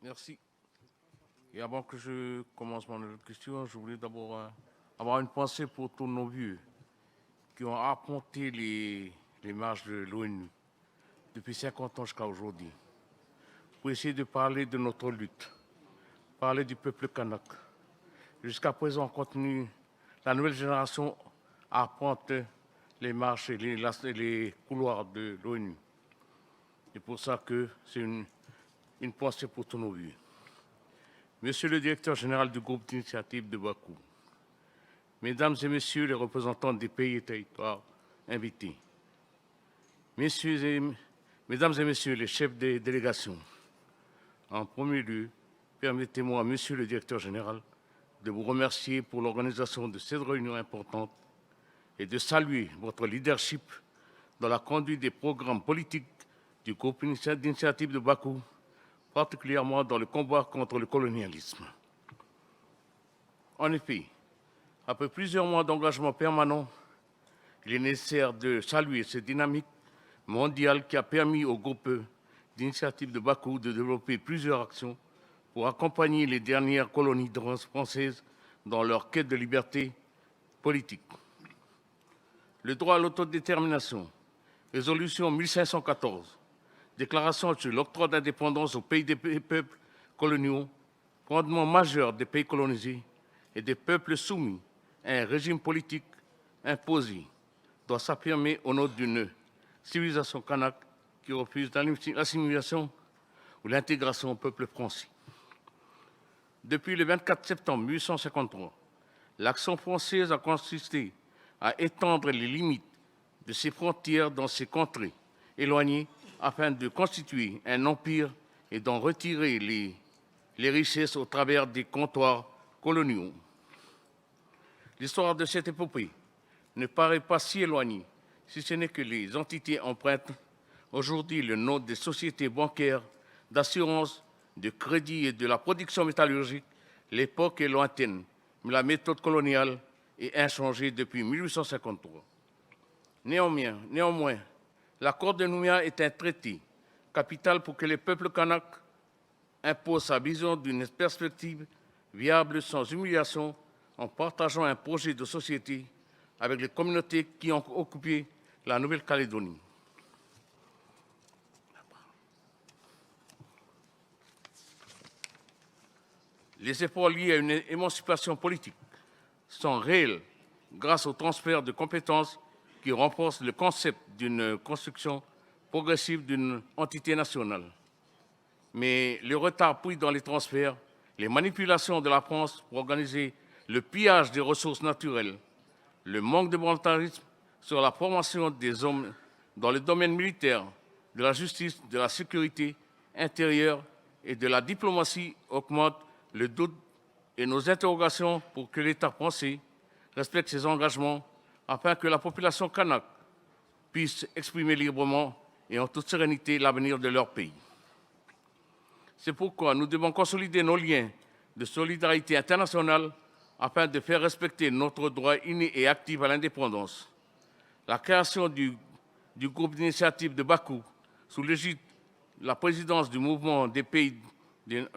Merci. Et avant que je commence mon autre question, je voulais d'abord avoir une pensée pour tous nos vieux qui ont arpenté les marches de l'ONU depuis 50 ans jusqu'à aujourd'hui pour essayer de parler de notre lutte, parler du peuple kanak. Jusqu'à présent, on continue, la nouvelle génération arpente les marches et les couloirs de l'ONU. C'est pour ça que c'est une pensée pour tous nos vieux. Monsieur le directeur général du groupe d'initiative de Bakou, Mesdames et Messieurs les représentants des pays et territoires invités, Mesdames et Messieurs les chefs des délégations, en premier lieu, permettez-moi, Monsieur le directeur général, de vous remercier pour l'organisation de cette réunion importante et de saluer votre leadership dans la conduite des programmes politiques du groupe d'initiative de Bakou, particulièrement dans le combat contre le colonialisme. En effet, après plusieurs mois d'engagement permanent, il est nécessaire de saluer cette dynamique mondiale qui a permis au groupe d'initiative de Bakou de développer plusieurs actions pour accompagner les dernières colonies françaises dans leur quête de liberté politique. Le droit à l'autodétermination, résolution 1514, déclaration sur l'octroi d'indépendance aux pays des peuples coloniaux, fondement majeur des pays colonisés et des peuples soumis à un régime politique imposé, doit s'affirmer au nom d'une civilisation kanak qui refuse l'assimilation ou l'intégration au peuple français. Depuis le 24 septembre 1853, l'action française a consisté à étendre les limites de ses frontières dans ces contrées éloignées afin de constituer un empire et d'en retirer les richesses au travers des comptoirs coloniaux. L'histoire de cette épopée ne paraît pas si éloignée, si ce n'est que les entités empruntent aujourd'hui le nom des sociétés bancaires, d'assurance, de crédit et de la production métallurgique. L'époque est lointaine, mais la méthode coloniale est inchangée depuis 1853. Néanmoins, l'accord de Nouméa est un traité capital pour que les peuples kanaks imposent sa vision d'une perspective viable sans humiliation en partageant un projet de société avec les communautés qui ont occupé la Nouvelle-Calédonie. Les efforts liés à une émancipation politique sont réels grâce au transfert de compétences qui renforce le concept d'une construction progressive d'une entité nationale. Mais le retard pris dans les transferts, les manipulations de la France pour organiser le pillage des ressources naturelles, le manque de volontarisme sur la formation des hommes dans le domaine militaire, de la justice, de la sécurité intérieure et de la diplomatie augmentent le doute et nos interrogations pour que l'État français respecte ses engagements afin que la population kanak puisse exprimer librement et en toute sérénité l'avenir de leur pays. C'est pourquoi nous devons consolider nos liens de solidarité internationale afin de faire respecter notre droit inné et actif à l'indépendance. La création du groupe d'initiative de Bakou, sous l'égide de la présidence du mouvement des pays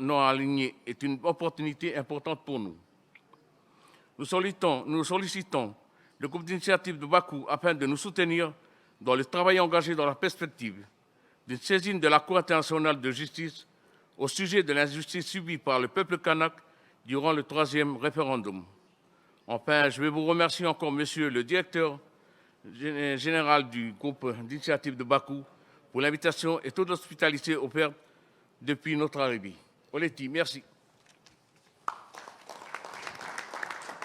non alignés, est une opportunité importante pour nous. Nous sollicitons le groupe d'initiative de Bakou afin de nous soutenir dans le travail engagé dans la perspective d'une saisine de la Cour internationale de justice au sujet de l'injustice subie par le peuple kanak durant le 3e référendum. Enfin, je vais vous remercier encore, Monsieur le directeur général du groupe d'initiative de Bakou, pour l'invitation et toute l'hospitalité offerte depuis notre arrivée. Oleti, merci.